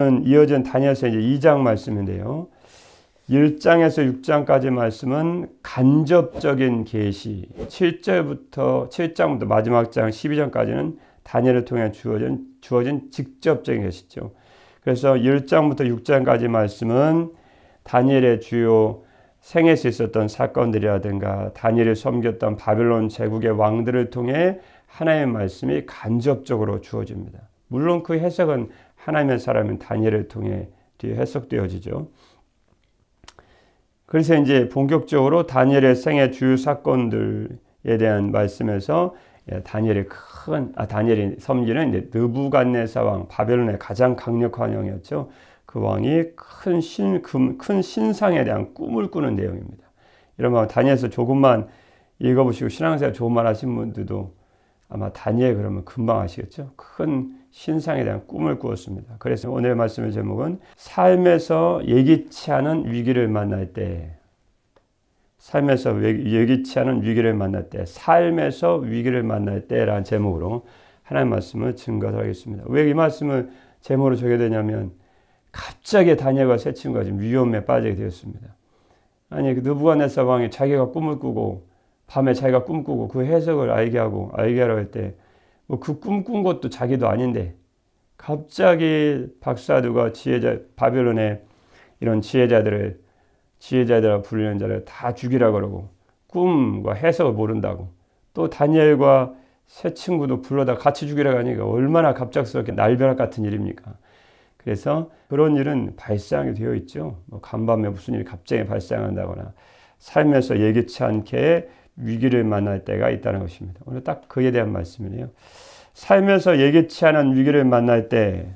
이어진 다니엘서 이제 2장 말씀인데요. 1장에서 6장까지 말씀은 간접적인 계시, 7장부터 마지막 장 12장까지는 다니엘을 통해 주어진 직접적인 계시죠. 그래서 1장부터 6장까지 말씀은 다니엘의 주요 생에서 있었던 사건들이라든가 다니엘이 섬겼던 바벨론 제국의 왕들을 통해 하나님의 말씀이 간접적으로 주어집니다. 물론 그 해석은 하나님의 사람인 다니엘을 통해 뒤에 해석되어지죠. 그래서 이제 본격적으로 다니엘의 생애 주요 사건들에 대한 말씀에서 다니엘이 섬기는 이제 느부갓네살 왕, 바벨론의 가장 강력한 왕이었죠. 그 왕이 큰 신상에 대한 꿈을 꾸는 내용입니다. 이러면 다니엘서 조금만 읽어보시고 신앙생활 좋은 말 하신 분들도 아마 다니엘 그러면 금방 아시겠죠. 큰 신상에 대한 꿈을 꾸었습니다. 그래서 오늘의 말씀의 제목은 삶에서 예기치 않은 위기를 만날 때, 삶에서 예기치 않은 위기를 만날 때, 삶에서 위기를 만날 때라는 제목으로 하나님의 말씀을 증거하겠습니다. 왜 이 말씀을 제목으로 적게 되냐면 갑자기 다니엘과 세 친구가 지금 위험에 빠지게 되었습니다. 아니 그 느부갓네살 왕이 자기가 꿈을 꾸고 밤에 자기가 꿈꾸고 그 해석을 알게 하라고 할 때 뭐 그 꿈 꾼 것도 자기도 아닌데 갑자기 박사두가 바벨론의 이런 지혜자들을 부르는 자를 다 죽이라 그러고 꿈과 해석을 모른다고 또 다니엘과 세 친구도 불러다 같이 죽이라고 하니까 얼마나 갑작스럽게 날벼락 같은 일입니까? 그래서 그런 일은 발생하게 되어 있죠. 뭐 간밤에 무슨 일이 갑자기 발생한다거나 삶에서 예기치 않게 위기를 만날 때가 있다는 것입니다. 오늘 딱 그에 대한 말씀이네요. 삶에서 예기치 않은 위기를 만날 때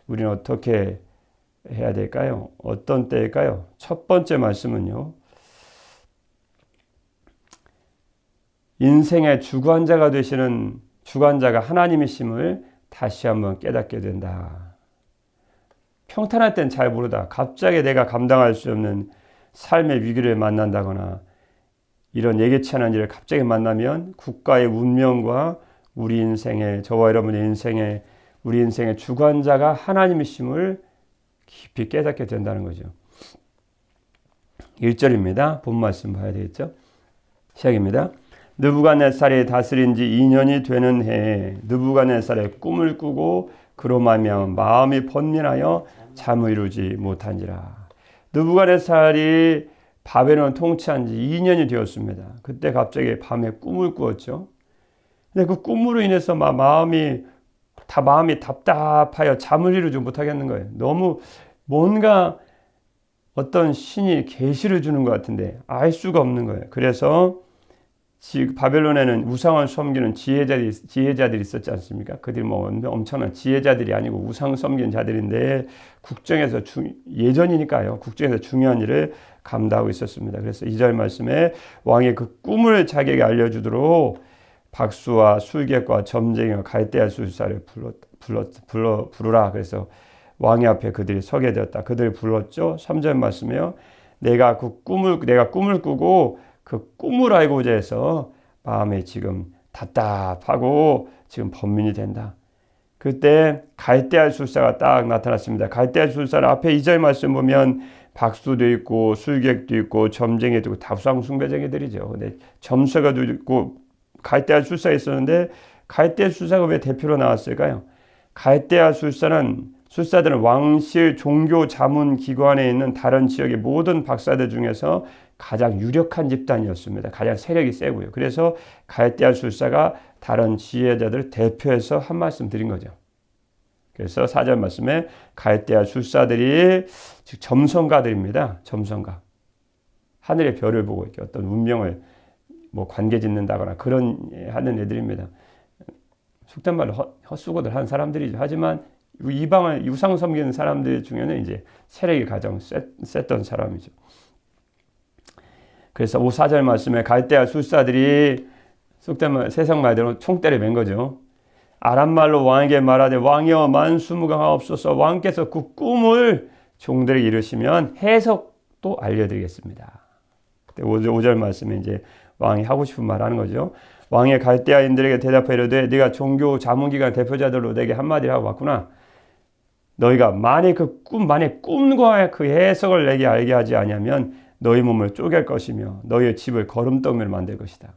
우리는 어떻게 해야 될까요? 어떤 때일까요? 첫 번째 말씀은요. 인생의 주관자가 되시는 주관자가 하나님이심을 다시 한번 깨닫게 된다. 평탄할 땐 잘 모르다. 갑자기 내가 감당할 수 없는 삶의 위기를 만난다거나 이런 예기치 않은 일을 갑자기 만나면 국가의 운명과 우리 인생의 저와 여러분의 인생의 우리 인생의 주관자가 하나님이심을 깊이 깨닫게 된다는 거죠. 1절입니다. 본 말씀 봐야 되겠죠. 시작입니다. 느부갓네살이 다스린 지 2년이 되는 해에 느부갓네살의 꿈을 꾸고 그로 말미암아 마음이 번민하여 잠을 이루지 못한지라. 느부갓네살이 바벨론을 통치한 지 2년이 되었습니다. 그때 갑자기 밤에 꿈을 꾸었죠. 근데 그 꿈으로 인해서 마음이 답답하여 잠을 이루지 못하겠는 거예요. 너무 뭔가 어떤 신이 계시를 주는 것 같은데 알 수가 없는 거예요. 그래서 바벨론에는 우상을 섬기는 지혜자들이 있었지 않습니까? 그들이 뭐 엄청난 지혜자들이 아니고 우상 섬기는 자들인데 국정에서 예전이니까요. 국정에서 중요한 일을 감당하고 있었습니다. 그래서 2절 말씀에 왕이 그 꿈을 자기에게 알려주도록 박수와 술객과 점쟁이와 갈대아 술사를 부르라. 그래서 왕의 앞에 그들이 서게 되었다. 그들을 불렀죠. 3절 말씀에요. 내가 꿈을 꾸고 그 꿈을 알고자 해서 마음에 지금 답답하고 지금 번민이 된다. 그때 갈대아 술사가 딱 나타났습니다. 갈대아 술사는 앞에 2절 말씀 보면 박수도 있고 술객도 있고 점쟁이도 있고 다 우상 숭배쟁이들이죠. 근데 점서가도 있고 갈대아 술사가 있었는데 갈대아 술사가 왜 대표로 나왔을까요? 갈대아 술사들은 왕실 종교 자문 기관에 있는 다른 지역의 모든 박사들 중에서 가장 유력한 집단이었습니다. 가장 세력이 세고요. 그래서 갈대아 술사가 다른 지혜자들을 대표해서 한 말씀 드린 거죠. 그래서 4절 말씀에 갈대아 술사들이 즉 점성가들입니다. 점성가. 하늘의 별을 보고 이렇게 어떤 운명을 뭐 관계 짓는다거나 그런 하는 애들입니다. 속된 말로 헛수고들 한 사람들이죠. 하지만 이방을 우상 섬기는 사람들 중에는 이제 세력이 가장 셌던 사람이죠. 그래서 4절 말씀에 갈대아 술사들이 속된 말 세상 말대로 총대를 맨 거죠. 아람말로 왕에게 말하되 왕이여 만수무강하옵소서. 왕께서 그 꿈을 종들에게 이루시면 해석도 알려드리겠습니다. 5절 말씀에 이제 왕이 하고 싶은 말 하는 거죠. 왕의 갈대아인들에게 대답하여 이르되 네가 종교 자문기관 대표자들로 내게 한마디를 하고 왔구나. 너희가 만약 꿈과 그 해석을 내게 알게 하지 아니하면 너희 몸을 쪼갤 것이며 너희의 집을 거름더미로 만들 것이다.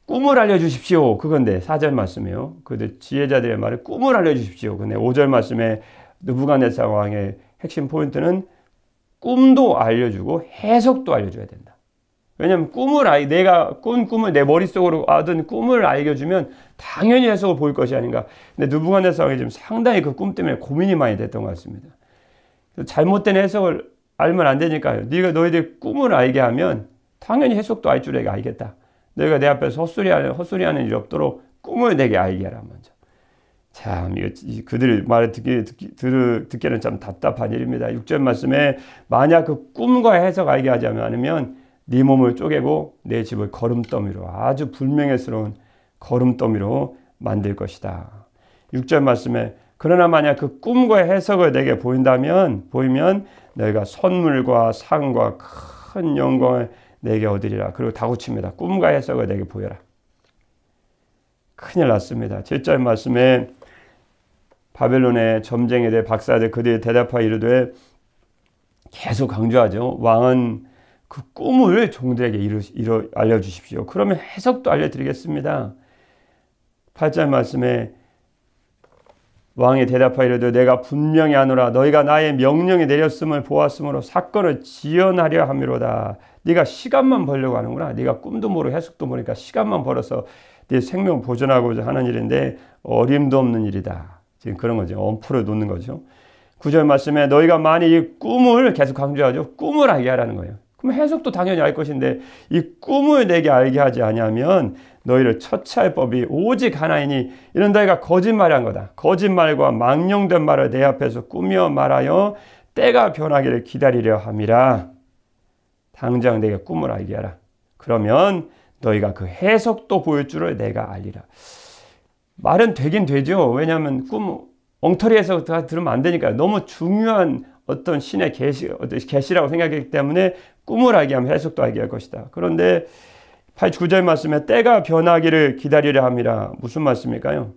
꿈을 알려주십시오. 그건데 4절 말씀이에요. 그들 지혜자들의 말을 꿈을 알려주십시오. 근데 5절 말씀에 느부갓네살 왕의 핵심 포인트는 꿈도 알려주고 해석도 알려줘야 된다. 왜냐하면 내가 꾼 꿈을 내 머릿속으로 아든 꿈을 알려주면 당연히 해석을 보일 것이 아닌가. 근데 느부갓네살 왕이 지금 상당히 그 꿈 때문에 고민이 많이 됐던 것 같습니다. 잘못된 해석을 알면 안 되니까요. 너희들 꿈을 알게 하면 당연히 해석도 알 줄 내가 알겠다. 너희가 내 앞에서 헛소리하는 일이 없도록 꿈을 내게 알게 하라 먼저. 참 그들의 말을 듣기는 참 답답한 일입니다. 6절 말씀에 만약 그 꿈과 해석 알게 하지 않으면 네 몸을 쪼개고 내 집을 거름더미로 아주 불명예스러운 거름더미로 만들 것이다. 6절 말씀에 그러나 만약 그 꿈과 해석을 내게 보이면 너희가 선물과 상과 큰 영광을 내게 얻으리라. 그리고 다구칩니다. 꿈과 해석을 내게 보여라. 큰일 났습니다. 7절 말씀에 바벨론의 점쟁이들 박사들 그들이 대답하여 이르되 계속 강조하죠. 왕은 그 꿈을 종들에게 알려주십시오. 그러면 해석도 알려드리겠습니다. 8절 말씀에 왕이 대답하여 이르되 내가 분명히 하노라 너희가 나의 명령이 내렸음을 보았으므로 사건을 지연하려 함이로다. 네가 시간만 벌려고 하는구나. 네가 꿈도 모르고 해석도 모르니까 시간만 벌어서 네 생명 보존하고자 하는 일인데 어림도 없는 일이다. 지금 그런 거죠. 엄포를 놓는 거죠. 9절 말씀에 너희가 만일 이 꿈을 계속 강조하죠. 꿈을 알게 하라는 거예요. 그럼 해석도 당연히 알 것인데 이 꿈을 내게 알게 하지 아니하면 너희를 처치할 법이 오직 하나이니 이런 너희가 거짓말한 거다. 거짓말과 망령된 말을 내 앞에서 꾸며 말하여 때가 변하기를 기다리려 함이라. 당장 내게 꿈을 알게 하라. 그러면 너희가 그 해석도 보일 줄을 내가 알리라. 말은 되긴 되죠. 왜냐하면 엉터리에서 들으면 안 되니까요. 너무 중요한 어떤 신의 계시라고 생각했기 때문에 꿈을 알게 하면 해석도 알게 할 것이다. 그런데 9절 말씀에 때가 변하기를 기다리려 함이라. 무슨 말씀일까요?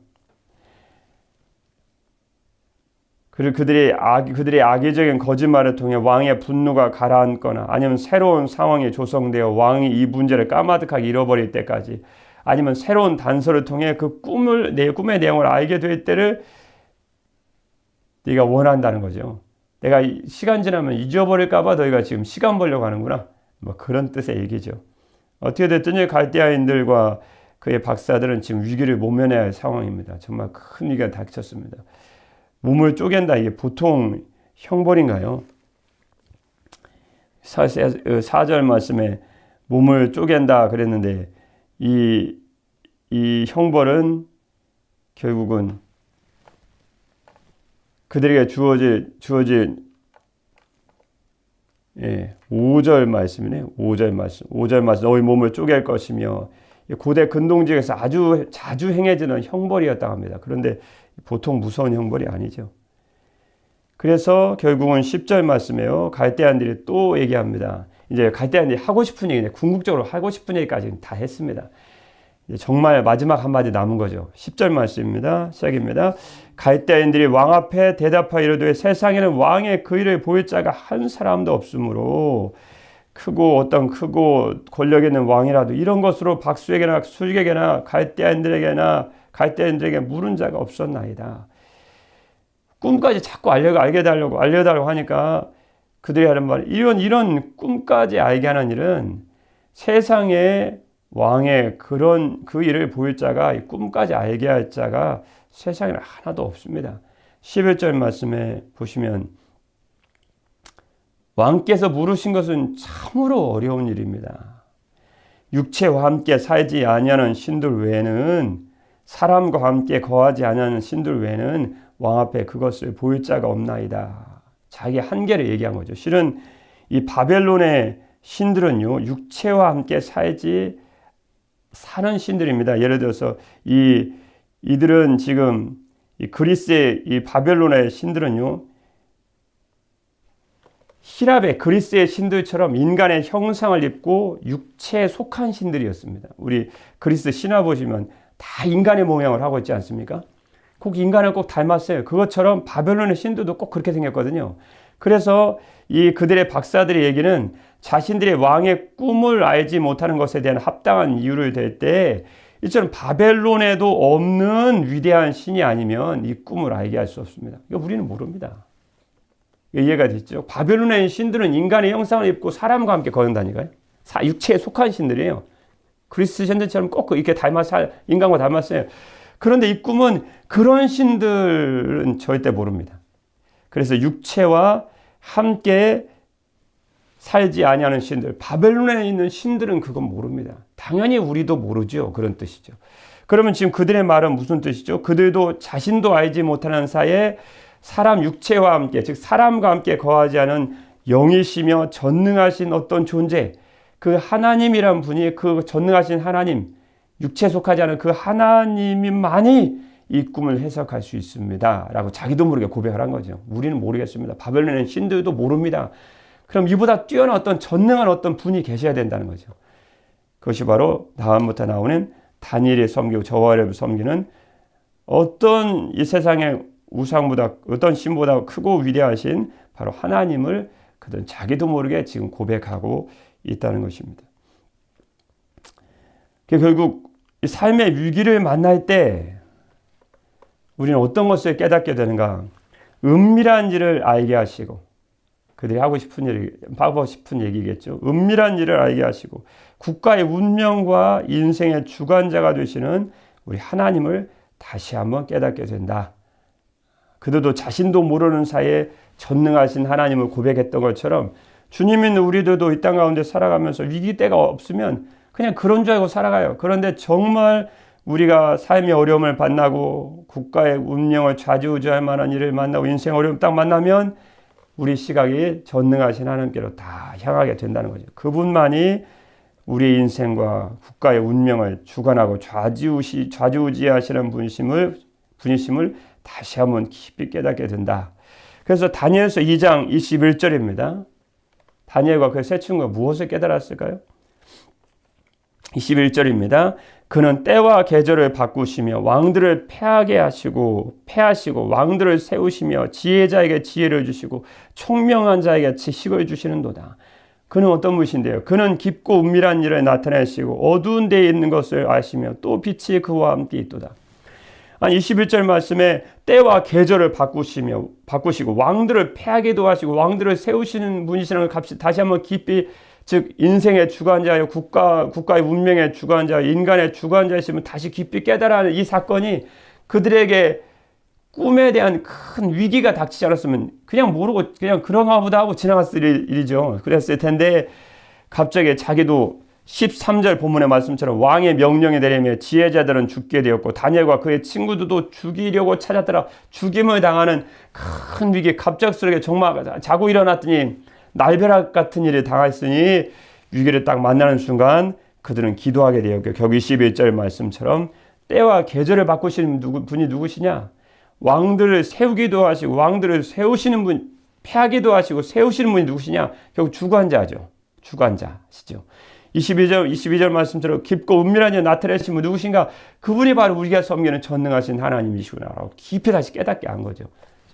그들의 악의적인 거짓말을 통해 왕의 분노가 가라앉거나 아니면 새로운 상황이 조성되어 왕이 이 문제를 까마득하게 잃어버릴 때까지 아니면 새로운 단서를 통해 내 꿈의 내용을 알게 될 때를 네가 원한다는 거죠. 내가 시간 지나면 잊어버릴까 봐 너희가 지금 시간 벌려고 하는구나. 뭐 그런 뜻의 얘기죠. 어떻게 됐든지 갈대아인들과 그의 박사들은 지금 위기를 모면해야 할 상황입니다. 정말 큰 위기가 닥쳤습니다. 몸을 쪼갠다. 이게 보통 형벌인가요? 4절 말씀에 몸을 쪼갠다 그랬는데 이 형벌은 결국은 그들에게 주어질 5절 말씀이네요. 5절 말씀. 너희 몸을 쪼갤 것이며 고대 근동지에서 아주 자주 행해지는 형벌이었다고 합니다. 그런데 보통 무서운 형벌이 아니죠. 그래서 결국은 10절 말씀에요. 갈대아인들이 또 얘기합니다. 이제 갈대아인들이 하고 싶은 얘기, 궁극적으로 하고 싶은 얘기까지 다 했습니다. 이제 정말 마지막 한마디 남은 거죠. 10절 말씀입니다. 시작입니다. 갈대아인들이 왕 앞에 대답하여 이르되 세상에는 왕의 그 일을 보일 자가 한 사람도 없으므로 크고 권력 있는 왕이라도 이런 것으로 박수에게나 술객에게나 갈대아인들에게 물은 자가 없었나이다. 꿈까지 자꾸 알려달라고 하니까 그들이 하는 말, 이런 꿈까지 알게 하는 일은 세상에 왕의 그 일을 보일 자가, 이 꿈까지 알게 할 자가 세상에 하나도 없습니다. 11절 말씀에 보시면 왕께서 물으신 것은 참으로 어려운 일입니다. 육체와 함께 살지 아니하는 신들 외에는 사람과 함께 거하지 아니하는 신들 외에는 왕 앞에 그것을 보일 자가 없나이다. 자기 한계를 얘기한 거죠. 실은 이 바벨론의 신들은요, 육체와 함께 사는 신들입니다. 예를 들어서 이들은 지금 이 그리스의 이 바벨론의 신들은요, 히랍의 그리스의 신들처럼 인간의 형상을 입고 육체에 속한 신들이었습니다. 우리 그리스 신화 보시면 다 인간의 모양을 하고 있지 않습니까? 꼭 인간을 꼭 닮았어요. 그것처럼 바벨론의 신들도 꼭 그렇게 생겼거든요. 그래서 이 그들의 박사들의 얘기는 자신들의 왕의 꿈을 알지 못하는 것에 대한 합당한 이유를 댈 때 이처럼 바벨론에도 없는 위대한 신이 아니면 이 꿈을 알게 할 수 없습니다. 이거 우리는 모릅니다. 이해가 됐죠? 바벨론의 신들은 인간의 형상을 입고 사람과 함께 거는다니까요. 육체에 속한 신들이에요. 그리스 신들처럼 꼭 이렇게 인간과 닮았어요. 그런데 이 꿈은 그런 신들은 절대 모릅니다. 그래서 육체와 함께 살지 아니하는 신들, 바벨론에 있는 신들은 그건 모릅니다. 당연히 우리도 모르죠. 그런 뜻이죠. 그러면 지금 그들의 말은 무슨 뜻이죠? 그들도 자신도 알지 못하는 사이에 사람 육체와 함께, 즉 사람과 함께 거하지 않은 영이시며 전능하신 어떤 존재, 그 하나님이란 분이 그 전능하신 하나님, 육체에 속하지 않은 그 하나님만이 이 꿈을 해석할 수 있습니다. 라고 자기도 모르게 고백을 한 거죠. 우리는 모르겠습니다. 바벨론의 신들도 모릅니다. 그럼 이보다 뛰어난 어떤 전능한 어떤 분이 계셔야 된다는 거죠. 그것이 바로 다음부터 나오는 다니엘이 섬기고 저와를 섬기는 어떤 이 세상의 우상보다 어떤 신보다 크고 위대하신 바로 하나님을 그들은 자기도 모르게 지금 고백하고 있다는 것입니다. 결국 이 삶의 위기를 만날 때 우리는 어떤 것을 깨닫게 되는가? 은밀한 일을 알게 하시고, 그들이 하고 싶은 얘기겠죠. 은밀한 일을 알게 하시고 국가의 운명과 인생의 주관자가 되시는 우리 하나님을 다시 한번 깨닫게 된다. 그들도 자신도 모르는 사이에 전능하신 하나님을 고백했던 것처럼 주님 있는 우리들도 이 땅 가운데 살아가면서 위기 때가 없으면 그냥 그런 줄 알고 살아가요. 그런데 정말 우리가 삶의 어려움을 만나고 국가의 운명을 좌지우지할 만한 일을 만나고 인생 어려움 딱 만나면 우리 시각이 전능하신 하나님께로 다 향하게 된다는 거죠. 그분만이 우리 인생과 국가의 운명을 주관하고 좌지우지하시는 분이심을 다시 한번 깊이 깨닫게 된다. 그래서 다니엘서 2장 21절입니다. 다니엘과 그 세 친구가 무엇을 깨달았을까요? 21절입니다. 그는 때와 계절을 바꾸시며 왕들을 패하시고 왕들을 세우시며 지혜자에게 지혜를 주시고 총명한 자에게 지식을 주시는도다. 그는 어떤 분이신데요? 그는 깊고 은밀한 일을 나타내시고 어두운 데에 있는 것을 아시며 또 빛이 그와 함께 있도다. 21절 말씀에 때와 계절을 바꾸시고 왕들을 패하기도 하시고 왕들을 세우시는 분이시라는 걸 다시 한번 깊이, 즉 인생의 주관자여 국가의 운명의 주관자, 인간의 주관자이시면 다시 깊이 깨달아 하는 이 사건이 그들에게 꿈에 대한 큰 위기가 닥치지 않았으면 그냥 모르고 그냥 그런가 보다 하고 지나갔을 일이죠. 그랬을 텐데 갑자기 자기도 13절 본문의 말씀처럼 왕의 명령에 내리며 지혜자들은 죽게 되었고 다니엘과 그의 친구들도 죽이려고 찾았더라. 죽임을 당하는 큰 위기, 갑작스럽게 정말 자고 일어났더니 날벼락 같은 일을 당했으니 위기를 딱 만나는 순간 그들은 기도하게 되었고 결국 21절 말씀처럼 때와 계절을 바꾸시는 분이 누구시냐? 왕들을 세우기도 하시고 왕들을 세우시는 분, 패하기도 하시고 세우시는 분이 누구시냐? 결국 주관자죠. 주관자시죠. 22절 말씀처럼 깊고 은밀한 일 나타내신 분 누구신가? 그분이 바로 우리가 섬기는 전능하신 하나님이시구나라고 깊이 다시 깨닫게 한 거죠.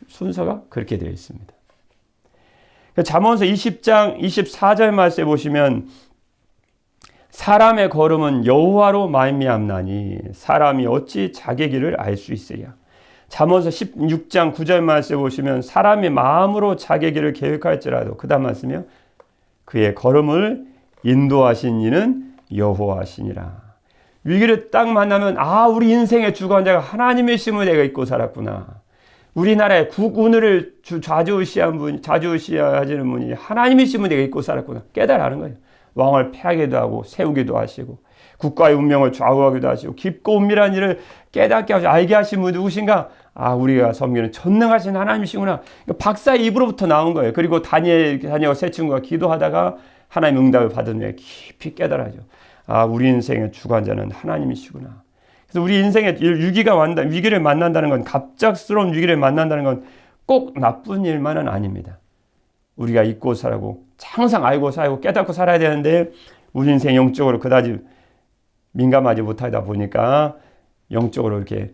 순서가 그렇게 되어 있습니다. 잠언서 20장 24절 말씀에 보시면 사람의 걸음은 여호와로 말미암나니 사람이 어찌 자기 길을 알 수 있으랴. 잠언서 16장 9절 말씀에 보시면 사람이 마음으로 자기 길을 계획할지라도, 그 다음 말씀이요, 그의 걸음을 인도하신 이는 여호와시니라. 위기를 딱 만나면 우리 인생의 주관자가 하나님이심을 내가 잊고 살았구나. 우리나라의 국운을 좌지우지하시는 분이 하나님이심을 내가 잊고 살았구나. 깨달아는 거예요. 왕을 패하기도 하고 세우기도 하시고 국가의 운명을 좌우하기도 하시고 깊고 은밀한 일을 깨닫게 하시고 알게 하신 분이 누구신가? 우리가 섬기는 전능하신 하나님이시구나. 박사의 입으로부터 나온 거예요. 그리고 다니엘과 세 친구가 기도하다가 하나님 응답을 받은 후에 깊이 깨달아죠. 우리 인생의 주관자는 하나님이시구나. 그래서 우리 인생에 위기를 만난다는 건, 갑작스러운 위기를 만난다는 건 꼭 나쁜 일만은 아닙니다. 우리가 잊고 살고 항상 알고 살고 깨닫고 살아야 되는데 우리 인생 영적으로 그다지 민감하지 못하다 보니까 영적으로 이렇게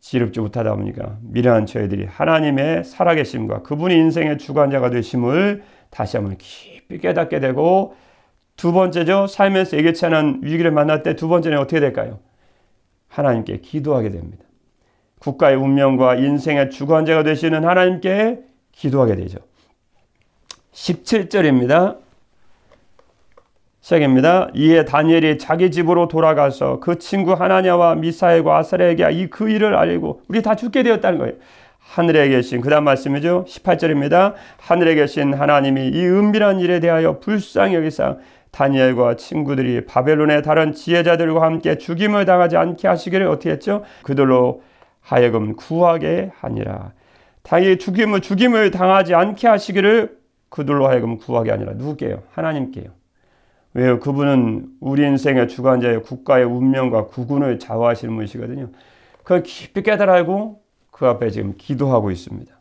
지혜롭지 못하다 보니까 미련한 저희들이 하나님의 살아계심과 그분이 인생의 주관자가 되심을 다시 한번 깊이 깨닫게 되고, 두 번째죠. 삶에서 예기치 않은 위기를 만날 때 두 번째는 어떻게 될까요? 하나님께 기도하게 됩니다. 국가의 운명과 인생의 주관자가 되시는 하나님께 기도하게 되죠. 17절입니다. 시작입니다. 이에 다니엘이 자기 집으로 돌아가서 그 친구 하나냐와 미사엘과 아사랴에게 그 일을 알리고, 우리 다 죽게 되었다는 거예요. 하늘에 계신, 그 다음 말씀이죠. 18절입니다. 하늘에 계신 하나님이 이 은밀한 일에 대하여 불쌍히 여기사 다니엘과 친구들이 바벨론의 다른 지혜자들과 함께 죽임을 당하지 않게 하시기를 어떻게 했죠? 그들로 하여금 구하게 하니라. 당연히 죽임을 당하지 않게 하시기를 그들로 하여금 구하게 하니라. 누구게요? 하나님께요. 왜요? 그분은 우리 인생의 주관자의 국가의 운명과 국운을 좌우하시는 분이시거든요. 그걸 깊이 깨달아고 그 앞에 지금 기도하고 있습니다.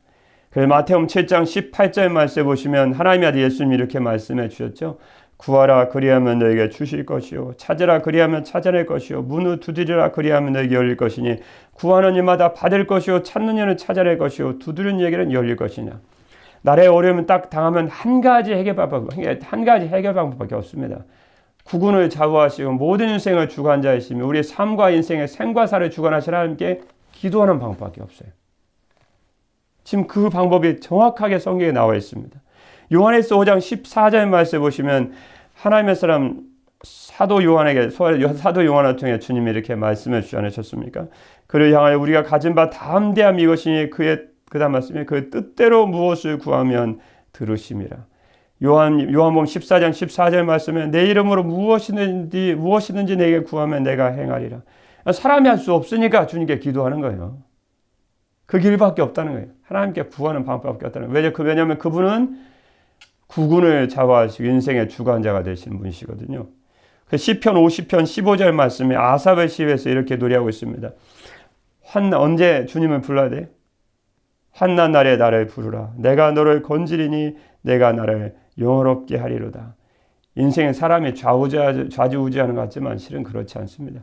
그래서 마태복음 7장 18절 말씀에 보시면 하나님의 아들 예수님이 이렇게 말씀해 주셨죠. 구하라 그리하면 너에게 주실 것이요, 찾으라 그리하면 찾아낼 것이요, 문을 두드리라 그리하면 너에게 열릴 것이니 구하는 이마다 받을 것이요, 찾는 이는 찾아낼 것이요, 두드리는 이에게는 열릴 것이냐. 나라의 어려움을 딱 당하면 한 가지 해결 방법밖에 없습니다. 국운을 좌우하시고 모든 인생을 주관자이시며 우리의 삶과 인생의 생과사를 주관하시는 하나님께 기도하는 방법밖에 없어요. 지금 그 방법이 정확하게 성경에 나와 있습니다. 요한일서 5장 14절 말씀에 보시면 하나님의 사람 사도 요한을 통해 주님이 이렇게 말씀해 주지 않으셨습니까? 그를 향하여 우리가 가진 바 담대함 이것이니 그 다음 말씀에 그 뜻대로 무엇을 구하면 들으심이라. 요한복음 14장 14절 말씀에 내 이름으로 무엇이든지 내게 구하면 내가 행하리라. 사람이 할 수 없으니까 주님께 기도하는 거예요. 그 길밖에 없다는 거예요. 하나님께 구하는 방법밖에 없다는 거예요. 왜냐하면 그분은 국운을 좌우하시고 인생의 주관자가 되시는 분이시거든요. 시편 50편 15절 말씀에 아삽의 시에서 이렇게 노래하고 있습니다. 언제 주님을 불러야 돼? 환난 날에 나를 부르라. 내가 너를 건지리니 내가 나를 영화롭게 하리로다. 인생의 사람이 좌지우지하는 것 같지만 실은 그렇지 않습니다.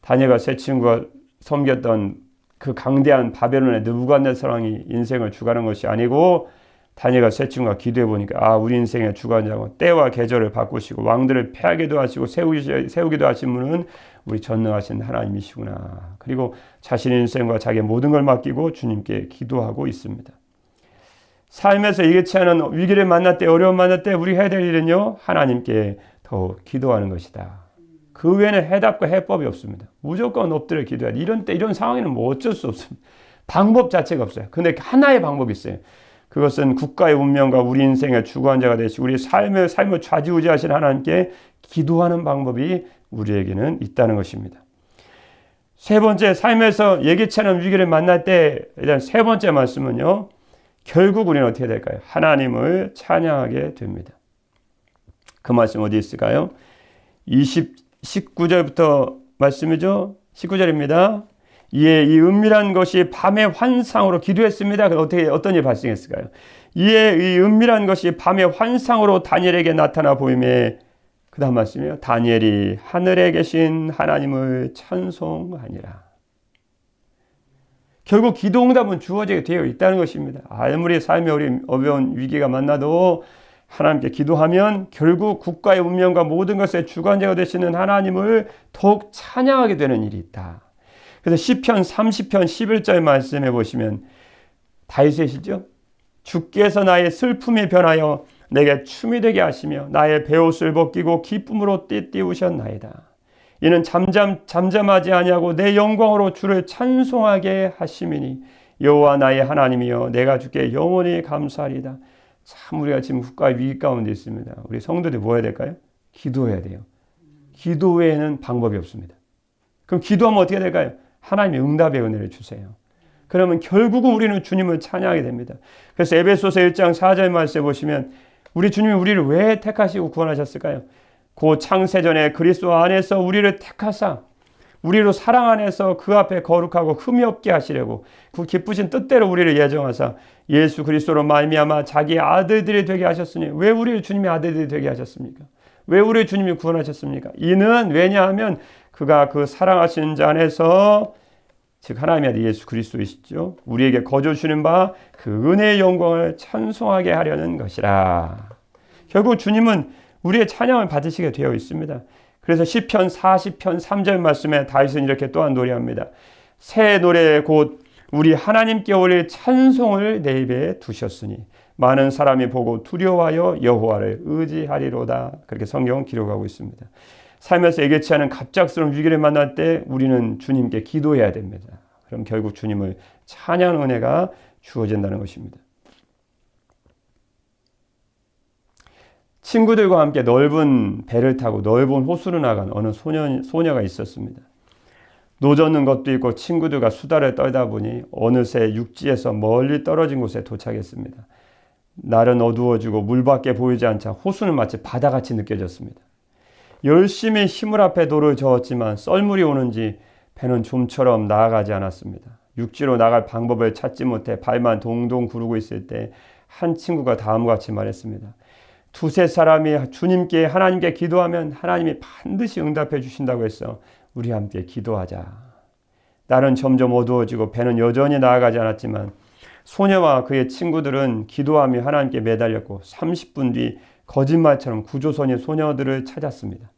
다니엘과 세 친구가 섬겼던 그 강대한 바벨론의 느부갓네살왕이 인생을 주관하는 것이 아니고, 다니엘과 세 친구가 기도해 보니까 우리 인생의 주관자고 때와 계절을 바꾸시고 왕들을 패하기도 하시고 세우기도 하신 분은 우리 전능하신 하나님이시구나. 그리고 자신 인생과 자기의 모든 걸 맡기고 주님께 기도하고 있습니다. 삶에서 예기치 않은 위기를 만날 때, 어려움 만날 때 우리 해야 될 일은요, 하나님께 더욱 기도하는 것이다. 그 외에는 해답과 해법이 없습니다. 무조건 엎드려 기도해야 돼. 이런 상황에는 뭐 어쩔 수 없습니다. 방법 자체가 없어요. 근데 하나의 방법이 있어요. 그것은 국가의 운명과 우리 인생의 주관자가 되시고 우리 삶을 좌지우지하신 하나님께 기도하는 방법이 우리에게는 있다는 것입니다. 세 번째, 삶에서 예기치 않은 위기를 만날 때 일단 세 번째 말씀은요, 결국 우리는 어떻게 될까요? 하나님을 찬양하게 됩니다. 그 말씀 어디 있을까요? 19절부터 말씀이죠. 19절입니다. 이에 이 은밀한 것이 밤의 환상으로 기도했습니다. 어떤 일이 발생했을까요? 이에 이 은밀한 것이 밤의 환상으로 다니엘에게 나타나 보임에, 그 다음 말씀이요. 다니엘이 하늘에 계신 하나님을 찬송하니라. 결국 기도 응답은 주어지게 되어 있다는 것입니다. 아무리 삶에 어려운 위기가 만나도 하나님께 기도하면 결국 국가의 운명과 모든 것의 주관자가 되시는 하나님을 더욱 찬양하게 되는 일이 있다. 그래서 시편 30편 11절 말씀해 보시면 다윗이시죠? 주께서 나의 슬픔이 변하여 내게 춤이 되게 하시며 나의 베옷을 벗기고 기쁨으로 띠띠우셨나이다. 이는 잠잠하지 아니하고 내 영광으로 주를 찬송하게 하심이니 여호와 나의 하나님이여 내가 주께 영원히 감사하리다. 참 우리가 지금 국가 위기 가운데 있습니다. 우리 성도들이 뭐 해야 될까요? 기도해야 돼요. 기도 외에는 방법이 없습니다. 그럼 기도하면 어떻게 될까요? 하나님의 응답의 은혜를 주세요. 그러면 결국은 우리는 주님을 찬양하게 됩니다. 그래서 에베소서 1장 4절 말씀에 보시면 우리 주님이 우리를 왜 택하시고 구원하셨을까요? 그 창세전에 그리스도 안에서 우리를 택하사 우리로 사랑 안에서 그 앞에 거룩하고 흠이 없게 하시려고 그 기쁘신 뜻대로 우리를 예정하사 예수 그리스도로 말미암아 자기의 아들들이 되게 하셨으니, 왜 우리를 주님의 아들들이 되게 하셨습니까? 왜 우리를 주님이 구원하셨습니까? 이는 왜냐하면 그가 그 사랑하신 자 안에서 즉 하나님의 아들 예수 그리스도이시죠. 우리에게 거저 주시는 바 그 은혜의 영광을 찬송하게 하려는 것이라. 결국 주님은 우리의 찬양을 받으시게 되어 있습니다. 그래서 시편 40편 3절 말씀에 다윗은 이렇게 또한 노래합니다. 새 노래 곧 우리 하나님께 올릴 찬송을 내 입에 두셨으니 많은 사람이 보고 두려워하여 여호와를 의지하리로다. 그렇게 성경은 기록하고 있습니다. 살면서 예기치 않은 갑작스러운 위기를 만날 때 우리는 주님께 기도해야 됩니다. 그럼 결국 주님을 찬양하는 은혜가 주어진다는 것입니다. 친구들과 함께 넓은 배를 타고 넓은 호수로 나간 어느 소녀가 있었습니다. 노젓는 것도 있고 친구들과 수다를 떨다 보니 어느새 육지에서 멀리 떨어진 곳에 도착했습니다. 날은 어두워지고 물밖에 보이지 않자 호수는 마치 바다같이 느껴졌습니다. 열심히 힘을 합해 돌을 저었지만 썰물이 오는지 배는 좀처럼 나아가지 않았습니다. 육지로 나갈 방법을 찾지 못해 발만 동동 구르고 있을 때 한 친구가 다음과 같이 말했습니다. 두세 사람이 주님께 하나님께 기도하면 하나님이 반드시 응답해 주신다고 해서 우리 함께 기도하자. 날은 점점 어두워지고 배는 여전히 나아가지 않았지만 소녀와 그의 친구들은 기도하며 하나님께 매달렸고 30분 뒤 거짓말처럼 구조선이 소녀들을 찾았습니다.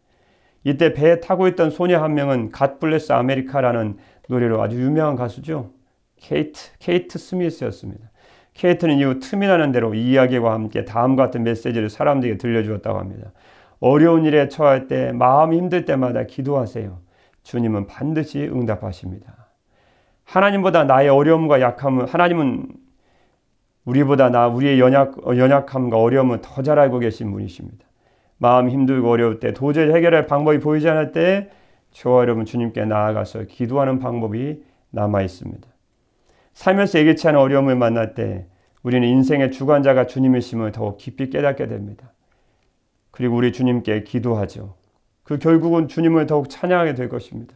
이때 배에 타고 있던 소녀 한 명은 God Bless America라는 노래로 아주 유명한 가수죠. 케이트 스미스였습니다. 케이트는 이후 틈이 나는 대로 이 이야기와 함께 다음과 같은 메시지를 사람들에게 들려주었다고 합니다. 어려운 일에 처할 때, 마음이 힘들 때마다 기도하세요. 주님은 반드시 응답하십니다. 하나님보다 나의 어려움과 약함은, 하나님은 우리보다 우리의 연약함과 어려움을 더 잘 알고 계신 분이십니다. 마음이 힘들고 어려울 때, 도저히 해결할 방법이 보이지 않을 때 저와 여러분 주님께 나아가서 기도하는 방법이 남아 있습니다. 살면서 예기치 않은 어려움을 만날 때 우리는 인생의 주관자가 주님이심을 더욱 깊이 깨닫게 됩니다. 그리고 우리 주님께 기도하죠. 그 결국은 주님을 더욱 찬양하게 될 것입니다.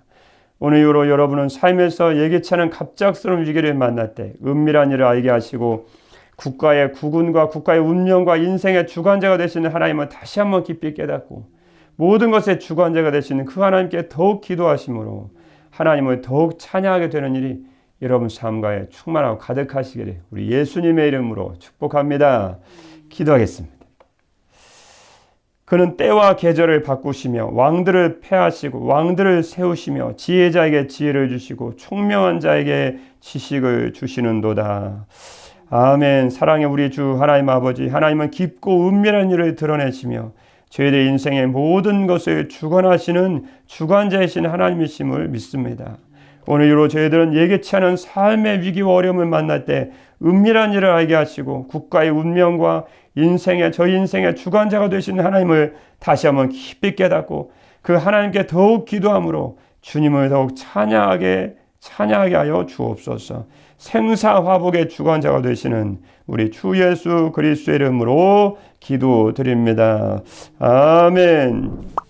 오늘 이후로 여러분은 삶에서 예기치 않은 갑작스러운 위기를 만날 때 은밀한 일을 알게 하시고 국가의 국운과 국가의 운명과 인생의 주관자가 되시는 하나님을 다시 한번 깊이 깨닫고 모든 것의 주관자가 되시는 그 하나님께 더욱 기도하심으로 하나님을 더욱 찬양하게 되는 일이 여러분 삶가에 충만하고 가득하시기를 우리 예수님의 이름으로 축복합니다. 기도하겠습니다. 그는 때와 계절을 바꾸시며 왕들을 폐하시고 왕들을 세우시며 지혜자에게 지혜를 주시고 총명한 자에게 지식을 주시는도다. 아멘. 사랑의 우리 주 하나님 아버지, 하나님은 깊고 은밀한 일을 드러내시며 저희들의 인생의 모든 것을 주관하시는 주관자이신 하나님이심을 믿습니다. 오늘 이후로 저희들은 예기치 않은 삶의 위기와 어려움을 만날 때 은밀한 일을 알게 하시고 국가의 운명과 저희 인생의 주관자가 되시는 하나님을 다시 한번 깊이 깨닫고 그 하나님께 더욱 기도함으로 주님을 더욱 찬양하게 하여 주옵소서. 생사화복의 주관자가 되시는 우리 주 예수 그리스도의 이름으로 기도드립니다. 아멘.